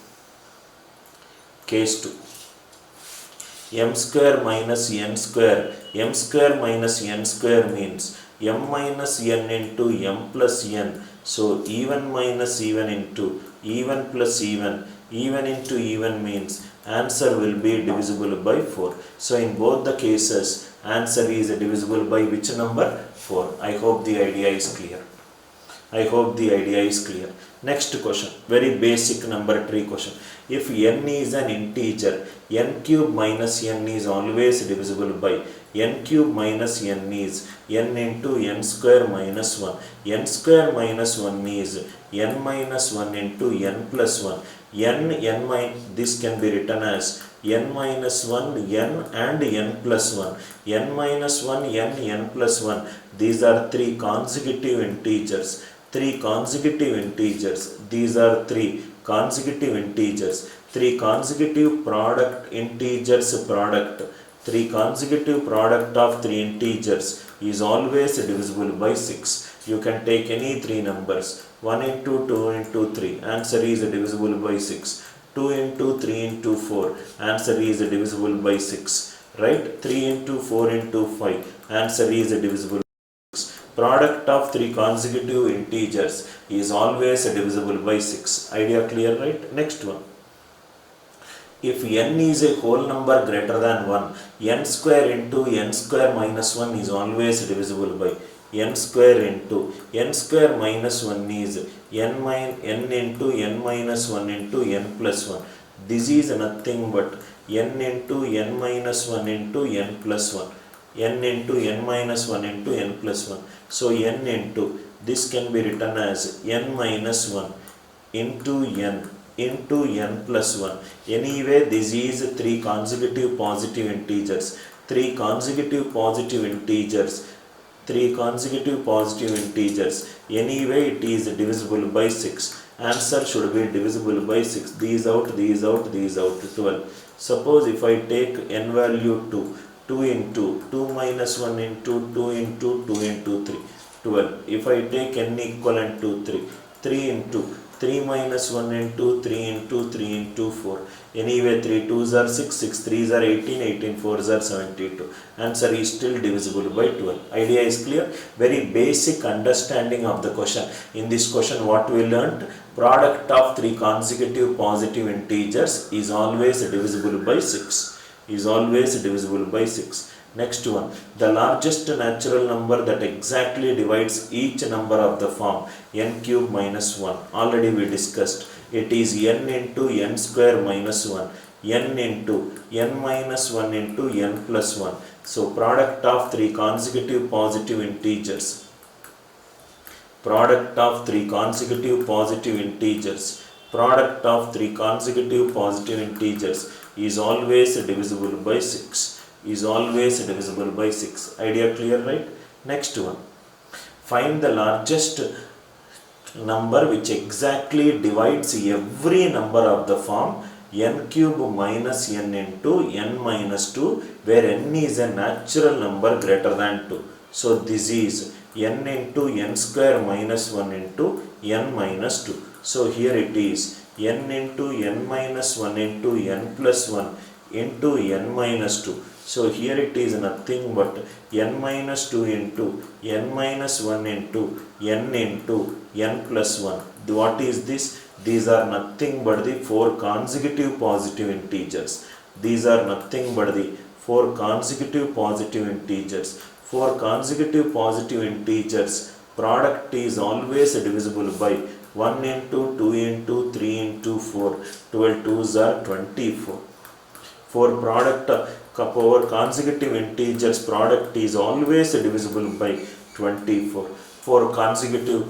[SPEAKER 1] Case 2. M square minus n square. M square minus n square means m minus n into m plus n. So even minus even into even plus even. Even into even means answer will be divisible by 4. So in both the cases, answer is divisible by which number? 4. I hope the idea is clear. I hope the idea is clear. Next question, very basic number tree question. If n is an integer, n cube minus n is always divisible by n cube minus n is n into n square minus 1. n square minus 1 is n minus 1 into n plus 1. This can be written as n minus 1 n and n plus 1. n minus 1 n plus 1. These are three consecutive integers. Three consecutive integers. These are three consecutive integers. Three consecutive product integers product. Three consecutive product of three integers is always divisible by 6. You can take any three numbers. 1 into 2 into 3. Answer is divisible by 6. 2 into 3 into 4. Answer is divisible by 6. Right? 3 into 4 into 5. Answer is divisible. Product of three consecutive integers is always divisible by 6. Idea clear, right? Next one. If n is a whole number greater than 1, n square into n square minus 1 is always divisible by n square into n square minus 1 is n into n minus 1 into n plus 1. This is nothing but n into n minus 1 into n plus 1. n into n minus 1 into n plus 1. So n into, this can be written as n minus 1 into n plus 1. Anyway, this is three consecutive positive integers. Three consecutive positive integers. Three consecutive positive integers. Anyway, it is divisible by 6. Answer should be divisible by 6. These out, these out, these out. 12. Suppose if I take n value 2. 2 into 2 minus 1 into 2 into 2 into 3. 12. If I take n equivalent to 3. 3 into 3 minus 1 into 3 into 3 into 4. Anyway, 3 2s are 6, 6 3s are 18, 18 4s are 72. Answer is still divisible by 12. Idea is clear? Very basic understanding of the question. In this question, what we learnt? Product of three consecutive positive integers is always divisible by 6. Is always divisible by 6. Next one, the largest natural number that exactly divides each number of the form n cube minus 1. Already we discussed. It is n into n square minus 1. n into n minus 1 into n plus 1. So product of three consecutive positive integers. Product of three consecutive positive integers. Product of three consecutive positive integers is always divisible by 6. Is always divisible by 6. Idea clear, right? Next one. Find the largest number which exactly divides every number of the form n cube minus n into n minus 2, where n is a natural number greater than 2. So this is n into n square minus 1 into n minus 2. So here it is n into n minus 1 into n plus 1 into n minus 2. So here it is nothing but n minus 2 into n minus 1 into n plus 1. What is this? These are nothing but the four consecutive positive integers. These are nothing but the four consecutive positive integers. Four consecutive positive integers. Product is always divisible by 1 into 2 into 3 into 4. 12 2s are 24. For product for consecutive integers, product is always divisible by 24. For consecutive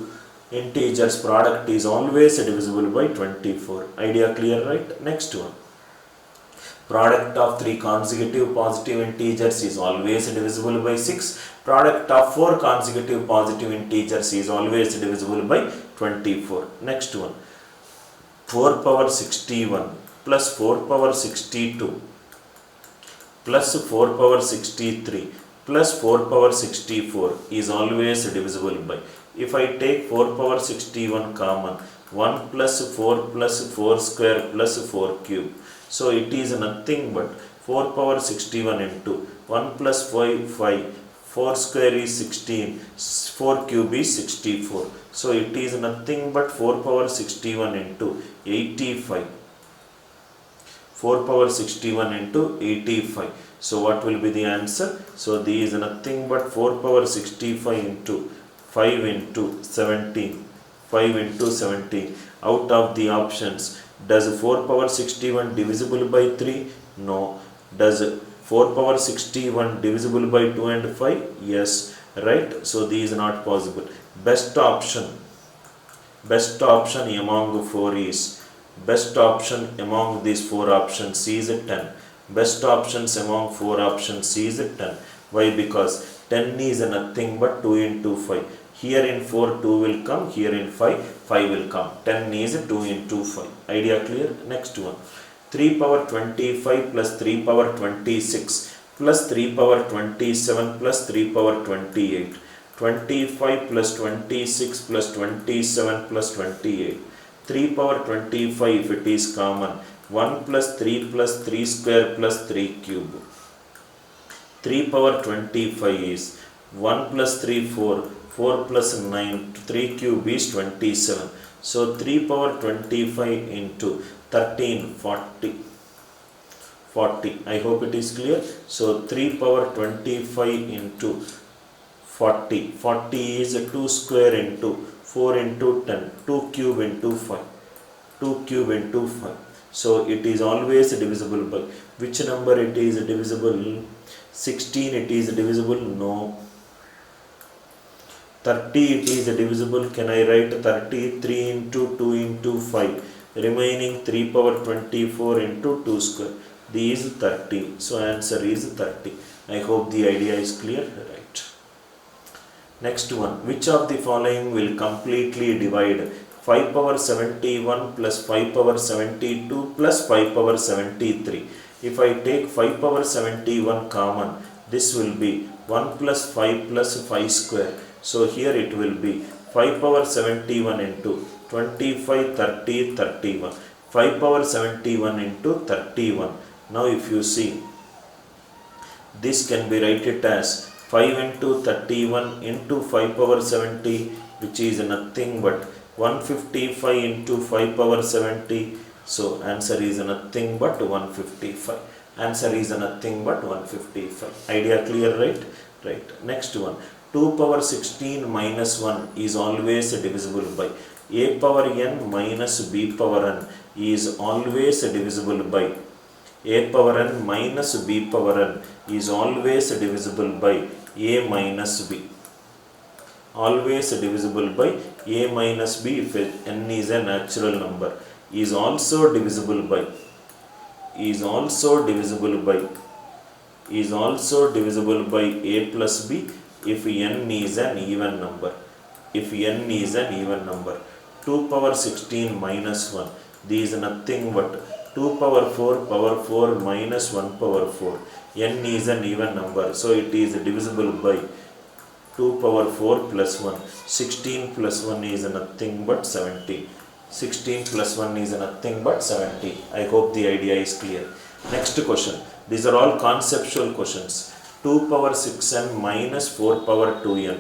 [SPEAKER 1] integers, product is always divisible by 24. Idea clear, right? Next one. Product of three consecutive positive integers is always divisible by 6. Product of four consecutive positive integers is always divisible by 24. Next one. 4 power 61 plus 4 power 62 plus 4 power 63 plus 4 power 64 is always divisible by. If I take 4 power 61 common, 1 plus 4 square plus 4 cube. So it is nothing but 4 power 61 into 1 plus 5, 4 square is 16, 4 cube is 64. So it is nothing but 4 power 61 into 85. 4 power 61 into 85. So what will be the answer? So this is nothing but 4 power 65 into 5 into 17. 5 into 17. Out of the options, does 4 power 61 divisible by 3? No. Does 4 power 61 divisible by 2 and 5? Yes. Right? So this is not possible. Best option among 4 is, best option among these 4 options is 10. Best options among 4 options is 10. Why? Because 10 is nothing but 2 into 5. Here in 4 2 will come, here in 5 will come. 10 is 2 into 5. Idea clear? Next one. 3 power 25 plus 3 power 26 plus 3 power 27 plus 3 power 28. 25 plus 26 plus 27 plus 28. 3 power 25 if it is common. 1 plus 3 square plus 3 cube. 3 power 25 is 1 plus 3 4. 4 plus 9, 3 cube is 27. So 3 power 25 into 13, 40. 40. I hope it is clear. So 3 power 25 into 40. 40 is 2 square into 4 into 10. 2 cube into 5. 2 cube into 5. So it is always divisible by. Which number it is divisible? 16 it is divisible? No. 30 it is divisible. Can I write 30? 3 into 2 into 5. Remaining 3 power 24 into 2 square. This is 30. So answer is 30. I hope the idea is clear. Right. Next one. Which of the following will completely divide 5 power 71 plus 5 power 72 plus 5 power 73? If I take 5 power 71 common, this will be 1 plus 5 plus 5 square. So here it will be 5 power 71 into 25, 30, 31. 5 power 71 into 31. Now if you see, this can be written as 5 into 31 into 5 power 70, which is nothing but 155 into 5 power 70. So answer is nothing but 155. Answer is nothing but 155. Idea clear, right? Right. Next one. 2 power 16 minus 1 is always divisible by. A power n minus b power n is always divisible by. A power n minus b power n is always divisible by a minus b. Always divisible by a minus b if n is a natural number. Is also divisible by. Is also divisible by. Is also divisible by a plus b if n is an even number. If n is an even number. 2 power 16 minus 1. This is nothing but 2 power 4 minus 1 power 4. N is an even number. So it is divisible by 2 power 4 plus 1. 16 plus 1 is nothing but 70. 16 plus 1 is nothing but 70. I hope the idea is clear. Next question. These are all conceptual questions. 2 power 6n minus 4 power 2n.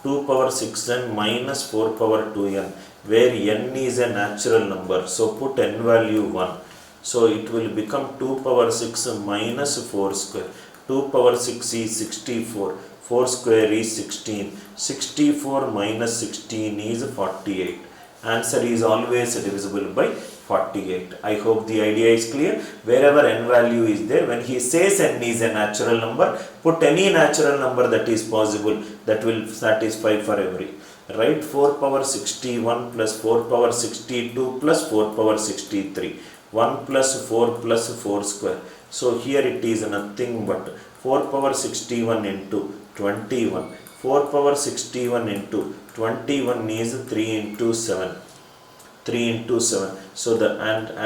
[SPEAKER 1] 2 power 6n minus 4 power 2n, where n is a natural number. So put n value 1. So it will become 2 power 6 minus 4 square. 2 power 6 is 64. 4 square is 16. 64 minus 16 is 48. Answer is always divisible by 48. I hope the idea is clear. Wherever n value is there, when he says n is a natural number, put any natural number that is possible that will satisfy for every. Right? 4 power 61 plus 4 power 62 plus 4 power 63. 1 plus 4 square. So here it is nothing but 4 power 61 into 21. 4 power 61 into 21 is 3 into 7. 3 into 7. So the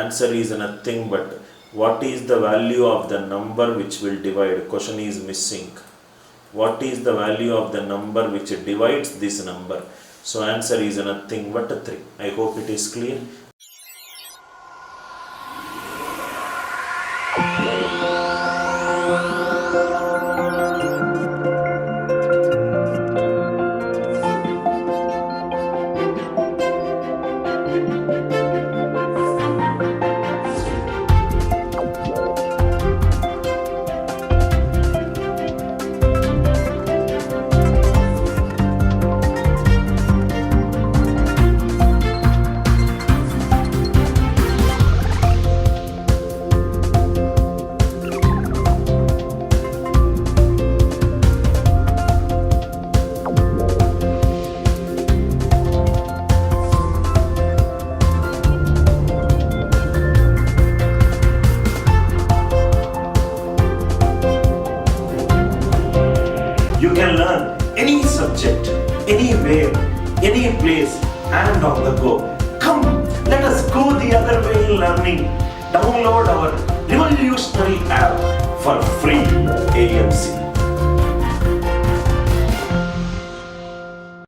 [SPEAKER 1] answer is nothing but what is the value of the number which will divide? Question is missing. What is the value of the number which divides this number? So answer is nothing but 3. I hope it is clear. You can learn any subject, anywhere, any place, and on the go. Come, let us go the other way in learning. Download our revolutionary app for free. AMC.